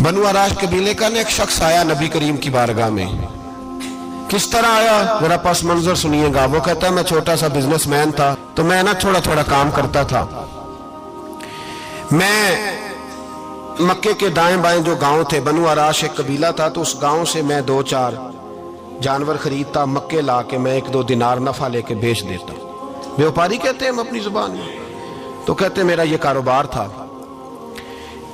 بنو عراش قبیلے کا ایک شخص آیا نبی کریم کی بارگاہ میں. کس طرح آیا میرا پس منظر سنیے گا. وہ کہتا ہے میں چھوٹا سا بزنس مین تھا تو میں تھوڑا تھوڑا کام کرتا تھا. میں مکے کے دائیں بائیں جو گاؤں تھے، بنو عراش ایک قبیلہ تھا، تو اس گاؤں سے میں 2-4 جانور خریدتا، مکے لا کے میں 1-2 دینار نفع لے کے بیچ دیتا. بیوپاری کہتے ہیں ہم اپنی زبان میں. تو کہتے ہیں میرا یہ کاروبار تھا.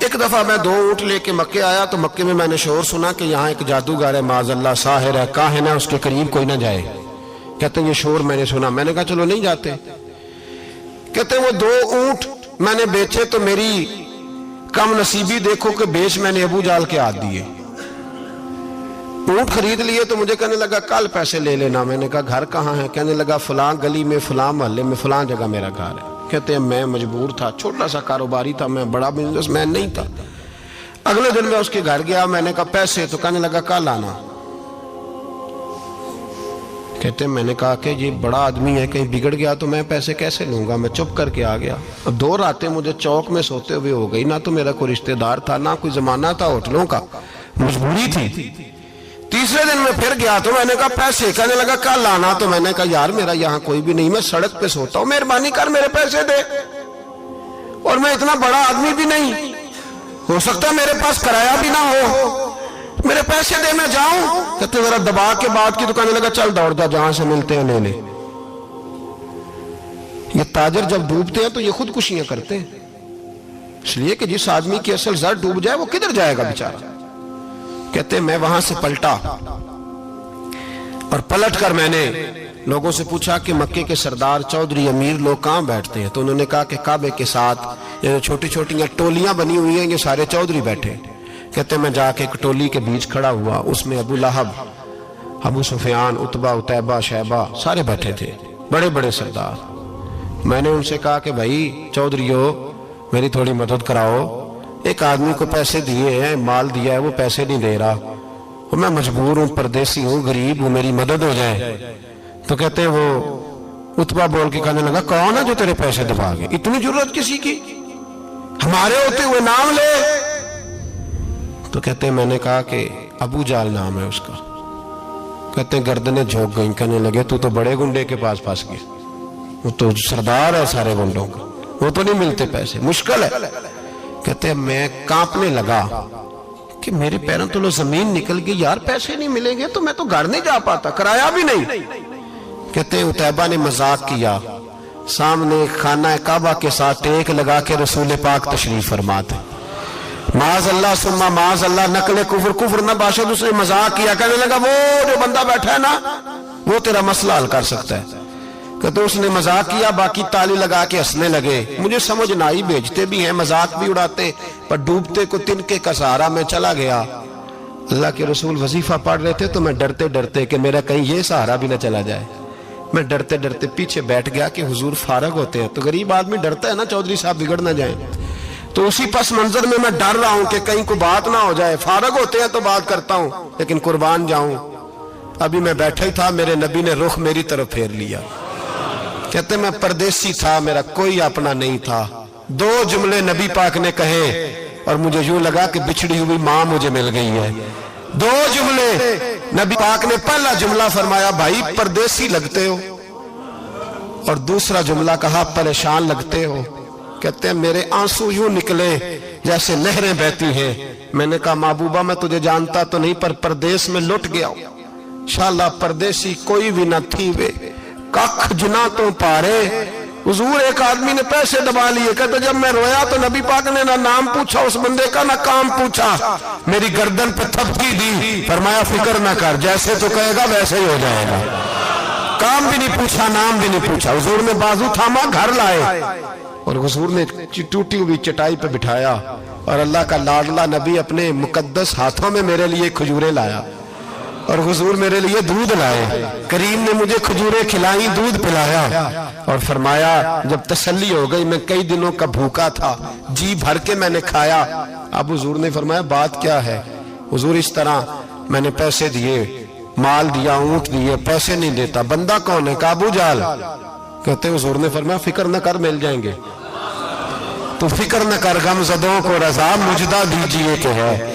ایک دفعہ میں 2 اونٹ لے کے مکے آیا تو مکے میں میں نے شور سنا کہ یہاں ایک جادوگر ہے، معاذ اللہ ساحر ہے، کاہن ہے، اس کے قریب کوئی نہ جائے. کہتے ہیں یہ شور میں نے سنا. میں نے کہا چلو نہیں جاتے. کہتے ہیں وہ 2 اونٹ میں نے بیچے تو میری کم نصیبی دیکھو کہ بیچ میں نے ابو جال کے ہاتھ دیے. اونٹ خرید لیے تو مجھے کہنے لگا کل پیسے لے لینا. میں نے کہا گھر کہاں ہے؟ کہنے لگا فلاں گلی میں، فلاں محلے میں، فلاں جگہ میرا گھر ہے. کہتے ہیں میں مجبور تھا، چھوٹا سا کاروباری تھا، میں بڑا بزنس مین نہیں تھا. اگلے دن میں اس کے گھر گیا. میں نے کہا پیسے؟ تو کہنے لگا کل آنا. کہتے ہیں میں نے کہا کہ یہ بڑا آدمی ہے، کہیں بگڑ گیا تو میں پیسے کیسے لوں گا. میں چپ کر کے آ گیا. اب 2 راتیں مجھے چوک میں سوتے ہوئے ہو گئی. نہ تو میرا کوئی رشتہ دار تھا، نہ کوئی زمانہ تھا ہوٹلوں کا، مجبوری تھی. تیسرے دن میں پھر گیا تو میں نے کہا پیسے؟ کہنے لگا کل آنا. تو میں نے کہا یار میرا یہاں کوئی بھی نہیں، میں سڑک پہ سوتا ہوں، مہربانی کر میرے پیسے دے. اور میں اتنا بڑا آدمی بھی نہیں، ہو سکتا میرے پاس کرایہ بھی نہ ہو، میرے پیسے دے میں جاؤں. کہتے ذرا دبا کے بات کی تو کہنے لگا چل دوڑ جا، جہاں سے ملتے ہیں لے لے. یہ تاجر جب ڈوبتے ہیں تو یہ خودکشیاں کرتے ہیں، اس لیے کہ جس آدمی کی اصل زر ڈوب جائے وہ کدھر جائے گا بیچارہ. کہتے ہیں میں وہاں سے پلٹا اور پلٹ کر میں نے لوگوں سے پوچھا کہ مکے کے سردار چودھری امیر لوگ کہاں بیٹھتے ہیں. تو انہوں نے کہا کہ کعبے کے ساتھ یہ چھوٹی چھوٹی ٹولیاں بنی ہوئی ہیں، یہ سارے چودھری بیٹھے. کہتے ہیں میں جا کے ایک ٹولی کے بیچ کھڑا ہوا، اس میں ابو لہب، ابو سفیان، عتبہ، عتیبہ، شیبہ سارے بیٹھے تھے، بڑے بڑے سردار. میں نے ان سے کہا کہ بھائی چودھریو میری تھوڑی مدد کراؤ. ایک آدمی کو پیسے دیے ہیں، مال دیا ہے، وہ پیسے نہیں دے رہا، میں مجبور ہوں، پردیسی ہوں، غریب ہوں، میری مدد ہو جائے. تو کہتے ہیں وہ عتبہ بول کے کہنے لگا کون ہے جو تیرے پیسے دبا گئے؟ اتنی ضرورت کسی کی؟ ہمارے ہوتے ہوئے نام لے. تو کہتے ہیں میں نے کہا کہ ابو جال نام ہے اس کا. کہتے ہیں گردنیں جھوک گئیں. کہنے لگے تو بڑے گنڈے کے پاس پھنس گئے، وہ تو سردار ہے سارے گنڈوں کا، وہ تو نہیں ملتے پیسے، مشکل ہے. کہتے ہیں میں کانپنے لگا کہ میرے پیروں تو زمین نکل گئی، یار پیسے نہیں ملیں گے تو میں تو گھر نہیں جا پاتا، کرایہ بھی نہیں. کہتے ہیں عتیبہ نے مذاق کیا، سامنے خانہ کعبہ کے ساتھ ٹیک لگا کے رسول پاک تشریف فرماتے، معاذ اللہ ثم معاذ اللہ نقل کفر نہ باشد. اس نے مذاق کیا، کہنے لگا وہ جو بندہ بیٹھا ہے نا وہ تیرا مسئلہ حل کر سکتا ہے. کہتے اس نے مذاق کیا، باقی تالی لگا کے ہنسنے لگے. مجھے سمجھ نہ آئی، بیچتے بھی ہیں، مذاق بھی اڑاتے، پر ڈوبتے کو تنکے کا سہارا میں چلا گیا. اللہ کے رسول وظیفہ پڑھ رہے تھے تو میں ڈرتے ڈرتے کہ میرا کہیں یہ سہارا بھی نہ چلا جائے، میں ڈرتے ڈرتے پیچھے بیٹھ گیا کہ حضور فارغ ہوتے ہیں. تو غریب آدمی ڈرتا ہے نا چودھری صاحب بگڑ نہ جائیں. تو اسی پس منظر میں ڈر رہا ہوں کہ کہیں کوئی بات نہ ہو جائے. فارغ ہوتے ہیں تو بات کرتا ہوں لیکن قربان جاؤں. ابھی میں بیٹھا ہی تھا، میرے نبی نے رخ میری طرف پھیر لیا. کہتے میں پردیسی تھا، میرا کوئی اپنا نہیں تھا. 2 جملے نبی پاک نے کہے اور مجھے یوں لگا کہ بچھڑی ہوئی ماں مجھے مل گئی ہے. 2 جملے نبی پاک نے. پہلا جملہ فرمایا بھائی پردیسی لگتے ہو، اور دوسرا جملہ کہا پریشان لگتے ہو. کہتے ہیں میرے آنسو یوں نکلے جیسے نہریں بہتی ہیں. میں نے کہا محبوبہ میں تجھے جانتا تو نہیں، پر پردیس میں لٹ گیا ہوں. انشاءاللہ پردیسی کوئی بھی نہ تھی وے کخ جنا تو پارے. حضور ایک آدمی نے پیسے دبا لیے. کہتے جب میں رویا تو نبی پاک نے نہ نام پوچھا اس بندے کا، نہ کام پوچھا، میری گردن پہ تھپکی دی، فرمایا فکر نہ کر، جیسے تو کہے گا ویسے ہی ہو جائے گا. کام بھی نہیں پوچھا، نام بھی نہیں پوچھا. حضور نے بازو تھاما، گھر لائے اور حضور نے ٹوٹی ہوئی چٹائی پہ بٹھایا اور اللہ کا لاڈلا نبی اپنے مقدس ہاتھوں میں میرے لیے کھجورے لایا اور حضور میرے لیے دودھ لائے. کریم نے مجھے کھجورے کھلائیں، دودھ پلایا اور فرمایا جب تسلی ہو گئی، میں کئی دنوں کا بھوکا تھا، جی بھر کے میں نے کھایا. اب حضور نے فرمایا بات کیا ہے؟ حضور اس طرح میں نے پیسے دیے، مال دیا، اونٹ دیے، پیسے نہیں دیتا. بندہ کون ہے؟ ابو جال. کہتے حضور نے فرمایا فکر نہ کر، مل جائیں گے. تو فکر نہ کر، غم زدوں کو رضا مجدہ دیجئے کہ ہے.